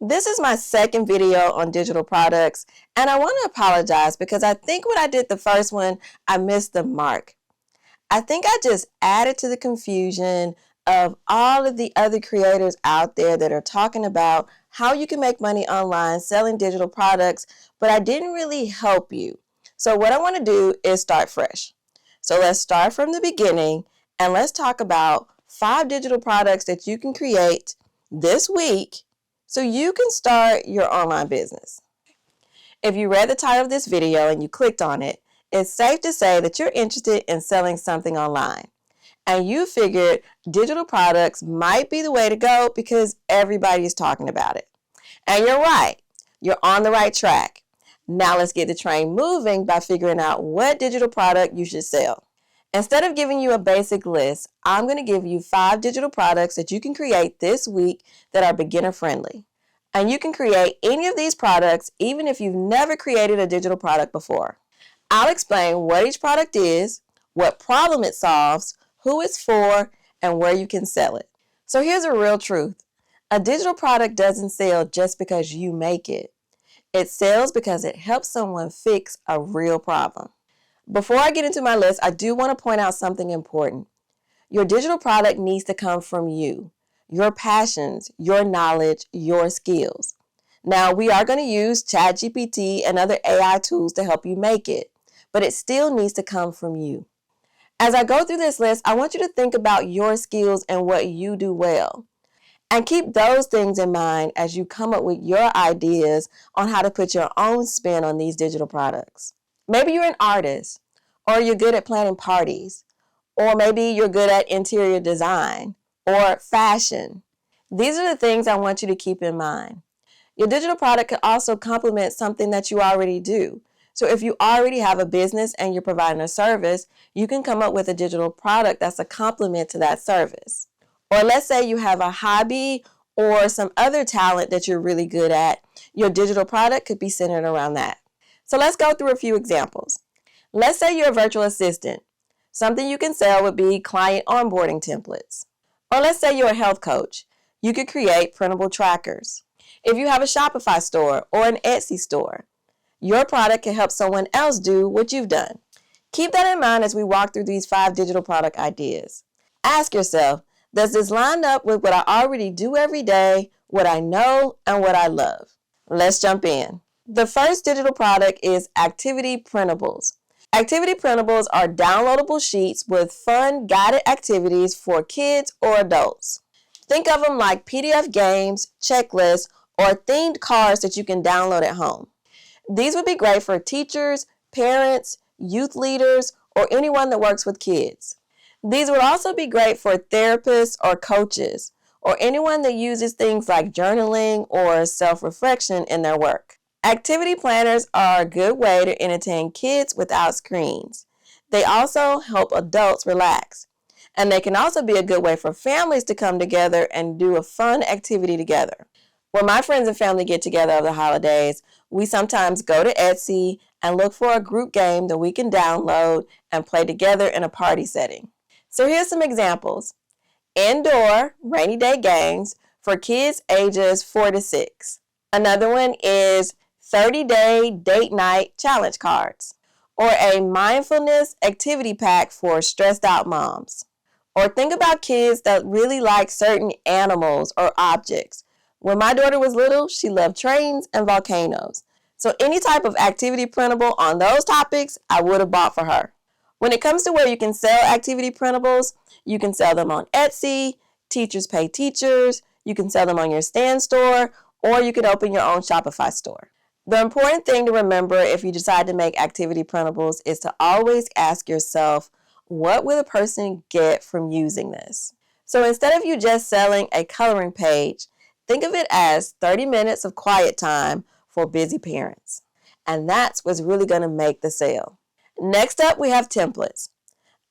This is my second video on digital products, and I want to apologize because I think when I did the first one, I missed the mark. I think I just added to the confusion of all of the other creators out there that are talking about how you can make money online selling digital products, but I didn't really help you. So what I want to do is start fresh. So let's start from the beginning and let's talk about 5 digital products that you can create this week so you can start your online business. If you read the title of this video and you clicked on it, it's safe to say that you're interested in selling something online. And you figured digital products might be the way to go because everybody is talking about it. And you're right. You're on the right track. Now let's get the train moving by figuring out what digital product you should sell. Instead of giving you a basic list, I'm going to give you 5 digital products that you can create this week that are beginner friendly. And you can create any of these products even if you've never created a digital product before. I'll explain what each product is, what problem it solves, who it's for, and where you can sell it. So here's a real truth. A digital product doesn't sell just because you make it. It sells because it helps someone fix a real problem. Before I get into my list, I do want to point out something important. Your digital product needs to come from you, your passions, your knowledge, your skills. Now, we are going to use ChatGPT and other AI tools to help you make it, but it still needs to come from you. As I go through this list, I want you to think about your skills and what you do well. And keep those things in mind as you come up with your ideas on how to put your own spin on these digital products. Maybe you're an artist, or you're good at planning parties, or maybe you're good at interior design or fashion. These are the things I want you to keep in mind. Your digital product could also complement something that you already do. So if you already have a business and you're providing a service, you can come up with a digital product that's a complement to that service. Or let's say you have a hobby or some other talent that you're really good at. Your digital product could be centered around that. So let's go through a few examples. Let's say you're a virtual assistant. Something you can sell would be client onboarding templates. Or let's say you're a health coach. You could create printable trackers. If you have a Shopify store or an Etsy store, your product can help someone else do what you've done. Keep that in mind as we walk through these 5 digital product ideas. Ask yourself, does this line up with what I already do every day, what I know, and what I love? Let's jump in. The first digital product is Activity Printables. Activity Printables are downloadable sheets with fun guided activities for kids or adults. Think of them like PDF games, checklists, or themed cards that you can download at home. These would be great for teachers, parents, youth leaders, or anyone that works with kids. These would also be great for therapists or coaches, or anyone that uses things like journaling or self-reflection in their work. Activity planners are a good way to entertain kids without screens. They also help adults relax. And they can also be a good way for families to come together and do a fun activity together. When my friends and family get together over the holidays, we sometimes go to Etsy and look for a group game that we can download and play together in a party setting. So here's some examples. Indoor rainy day games for kids ages 4 to 6. Another one is 30-day date night challenge cards, or a mindfulness activity pack for stressed out moms. Or think about kids that really like certain animals or objects. When my daughter was little, she loved trains and volcanoes. So any type of activity printable on those topics, I would have bought for her. When it comes to where you can sell activity printables, you can sell them on Etsy, Teachers Pay Teachers, you can sell them on your Stand store, or you could open your own Shopify store. The important thing to remember if you decide to make activity printables is to always ask yourself, what will a person get from using this? So instead of you just selling a coloring page, think of it as 30 minutes of quiet time for busy parents. And that's what's really going to make the sale. Next up, we have templates.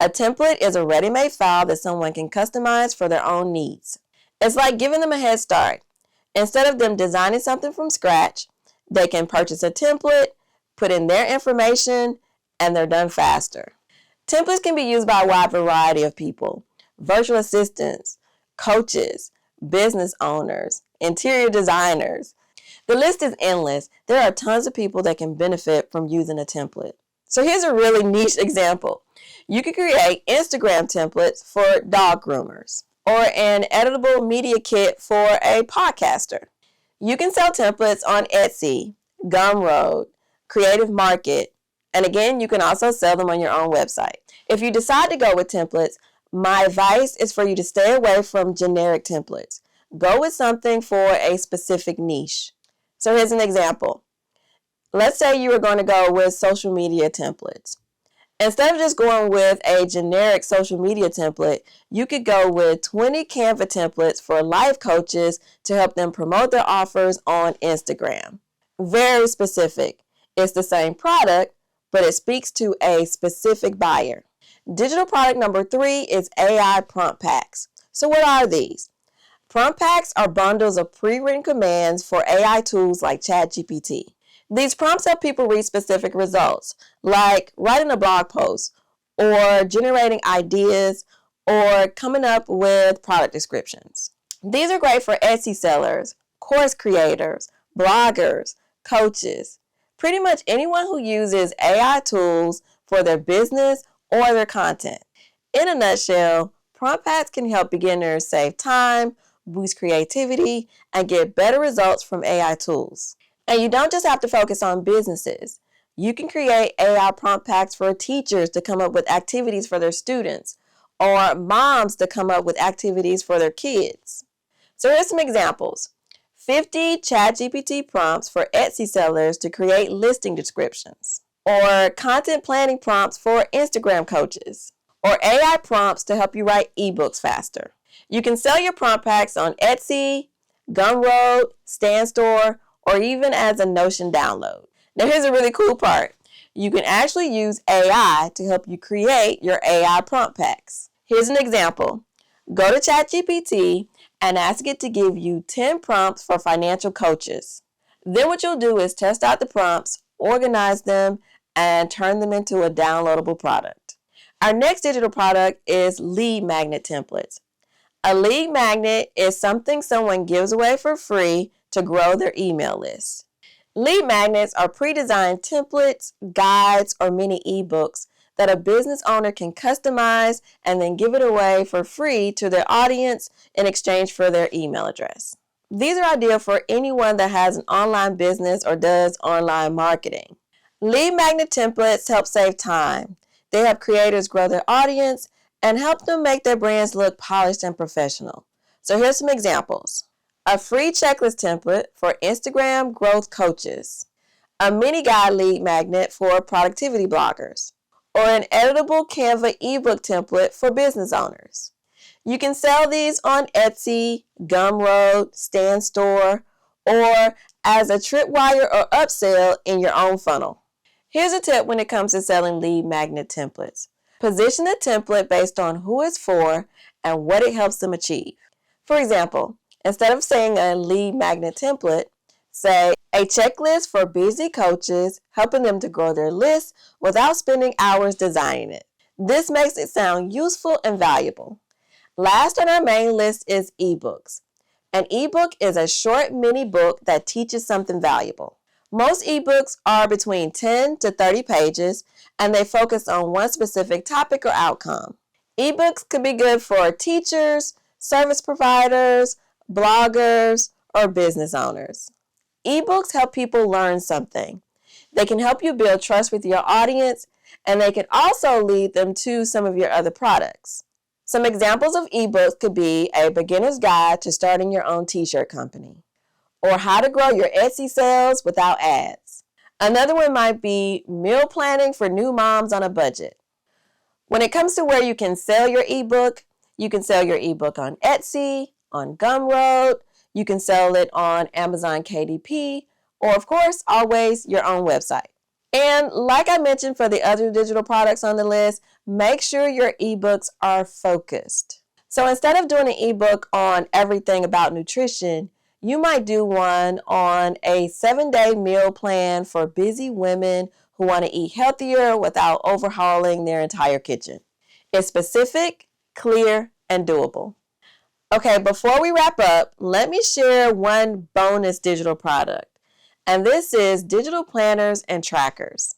A template is a ready-made file that someone can customize for their own needs. It's like giving them a head start. Instead of them designing something from scratch, they can purchase a template, put in their information, and they're done faster. Templates can be used by a wide variety of people: virtual assistants, coaches, business owners, interior designers, The list is endless. There are tons of people that can benefit from using a template. So here's a really niche example. You can create Instagram templates for dog groomers or an editable media kit for a podcaster. You can sell templates on Etsy, Gumroad, Creative Market, and again, you can also sell them on your own website. If you decide to go with templates, my advice is for you to stay away from generic templates. Go with something for a specific niche. So here's an example. Let's say you were going to go with social media templates. Instead of just going with a generic social media template, you could go with 20 Canva templates for life coaches to help them promote their offers on Instagram. Very specific. It's the same product, but it speaks to a specific buyer. Digital product number 3 is AI prompt packs. So what are these? Prompt packs are bundles of pre-written commands for AI tools like ChatGPT. These prompts help people reach specific results, like writing a blog post, or generating ideas, or coming up with product descriptions. These are great for Etsy sellers, course creators, bloggers, coaches, pretty much anyone who uses AI tools for their business or their content. In a nutshell, prompt packs can help beginners save time, boost creativity, and get better results from AI tools. And you don't just have to focus on businesses. You can create AI prompt packs for teachers to come up with activities for their students, or moms to come up with activities for their kids. So here's some examples. 50 ChatGPT prompts for Etsy sellers to create listing descriptions, or content planning prompts for Instagram coaches, or AI prompts to help you write ebooks faster. You can sell your prompt packs on Etsy, Gumroad, StanStore, or even as a Notion download. Now here's a really cool part. You can actually use AI to help you create your AI prompt packs. Here's an example. Go to ChatGPT and ask it to give you 10 prompts for financial coaches. Then what you'll do is test out the prompts, organize them, and turn them into a downloadable product. Our next digital product is lead magnet templates. A lead magnet is something someone gives away for free to grow their email list. Lead magnets are pre-designed templates, guides, or mini ebooks that a business owner can customize and then give it away for free to their audience in exchange for their email address. These are ideal for anyone that has an online business or does online marketing. Lead magnet templates help save time. They help creators grow their audience and help them make their brands look polished and professional. So here's some examples. A free checklist template for Instagram growth coaches, a mini guide lead magnet for productivity bloggers, or an editable Canva ebook template for business owners. You can sell these on Etsy, Gumroad, StanStore, or as a tripwire or upsell in your own funnel. Here's a tip when it comes to selling lead magnet templates. Position the template based on who it's for and what it helps them achieve. For example, instead of saying a lead magnet template, say a checklist for busy coaches helping them to grow their list without spending hours designing it. This makes it sound useful and valuable. Last on our main list is ebooks. An ebook is a short mini book that teaches something valuable. Most ebooks are between 10 to 30 pages and they focus on one specific topic or outcome. Ebooks could be good for teachers, service providers, bloggers, or business owners. Ebooks help people learn something. They can help you build trust with your audience, and they can also lead them to some of your other products. Some examples of ebooks could be a beginner's guide to starting your own t-shirt company, or how to grow your Etsy sales without ads. Another one might be meal planning for new moms on a budget. When it comes to where you can sell your ebook, you can sell your ebook on Etsy, on Gumroad, you can sell it on Amazon KDP, or of course, always your own website. And like I mentioned for the other digital products on the list, make sure your ebooks are focused. So instead of doing an ebook on everything about nutrition, you might do one on a 7-day meal plan for busy women who want to eat healthier without overhauling their entire kitchen. It's specific, clear, and doable. Okay, before we wrap up, let me share one bonus digital product. and this is digital planners and trackers.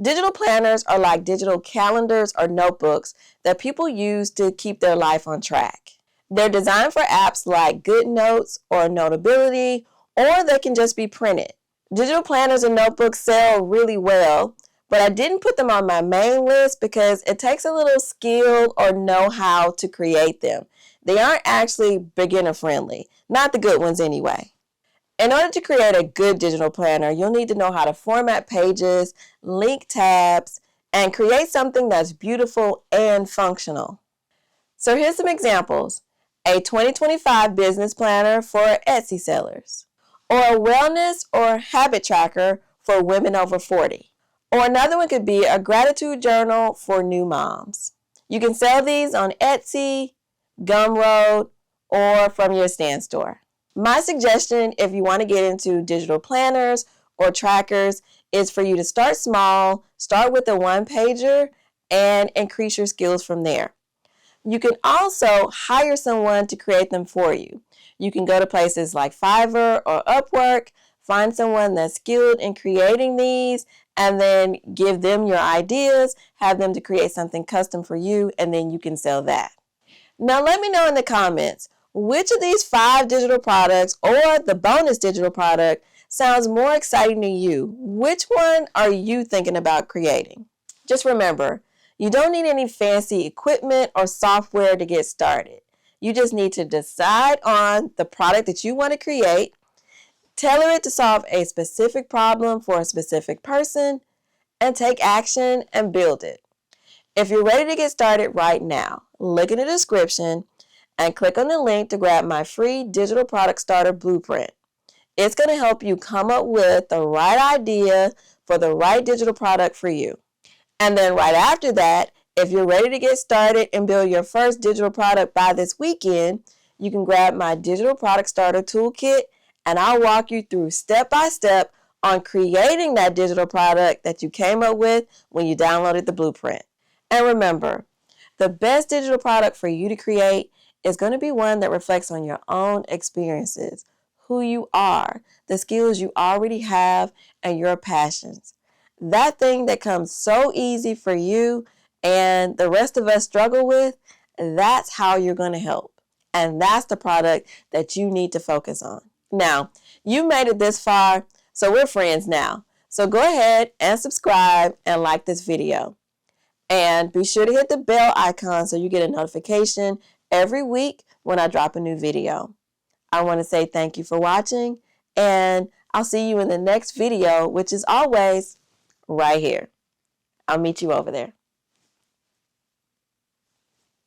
Digital planners are like digital calendars or notebooks that people use to keep their life on track. They're designed for apps like GoodNotes or Notability, or they can just be printed. Digital planners and notebooks sell really well, but I didn't put them on my main list because it takes a little skill or know-how to create them. They aren't actually beginner friendly, not the good ones anyway. In order to create a good digital planner, you'll need to know how to format pages, link tabs, and create something that's beautiful and functional. So here's some examples. A 2025 business planner for Etsy sellers, or a wellness or habit tracker for women over 40. Or another one could be a gratitude journal for new moms. You can sell these on Etsy, Gumroad, or from your stand store. My suggestion, if you want to get into digital planners or trackers, is for you to start small, start with a one-pager, and increase your skills from there. You can also hire someone to create them for you. You can go to places like Fiverr or Upwork, find someone that's skilled in creating these, and then give them your ideas, have them to create something custom for you, and then you can sell that. Now let me know in the comments, which of these 5 digital products or the bonus digital product sounds more exciting to you? Which one are you thinking about creating? Just remember, you don't need any fancy equipment or software to get started. You just need to decide on the product that you want to create, tailor it to solve a specific problem for a specific person, and take action and build it. If you're ready to get started right now, look in the description and click on the link to grab my free digital product starter blueprint. It's going to help you come up with the right idea for the right digital product for you. And then right after that, if you're ready to get started and build your first digital product by this weekend, you can grab my digital product starter toolkit, and I'll walk you through step by step on creating that digital product that you came up with when you downloaded the blueprint. And remember, the best digital product for you to create is going to be one that reflects on your own experiences, who you are, the skills you already have, and your passions. That thing that comes so easy for you and the rest of us struggle with, that's how you're going to help. And that's the product that you need to focus on. Now, you made it this far, so we're friends now. So go ahead and subscribe and like this video. And be sure to hit the bell icon so you get a notification every week when I drop a new video. I want to say thank you for watching, and I'll see you in the next video, which is always right here. I'll meet you over there.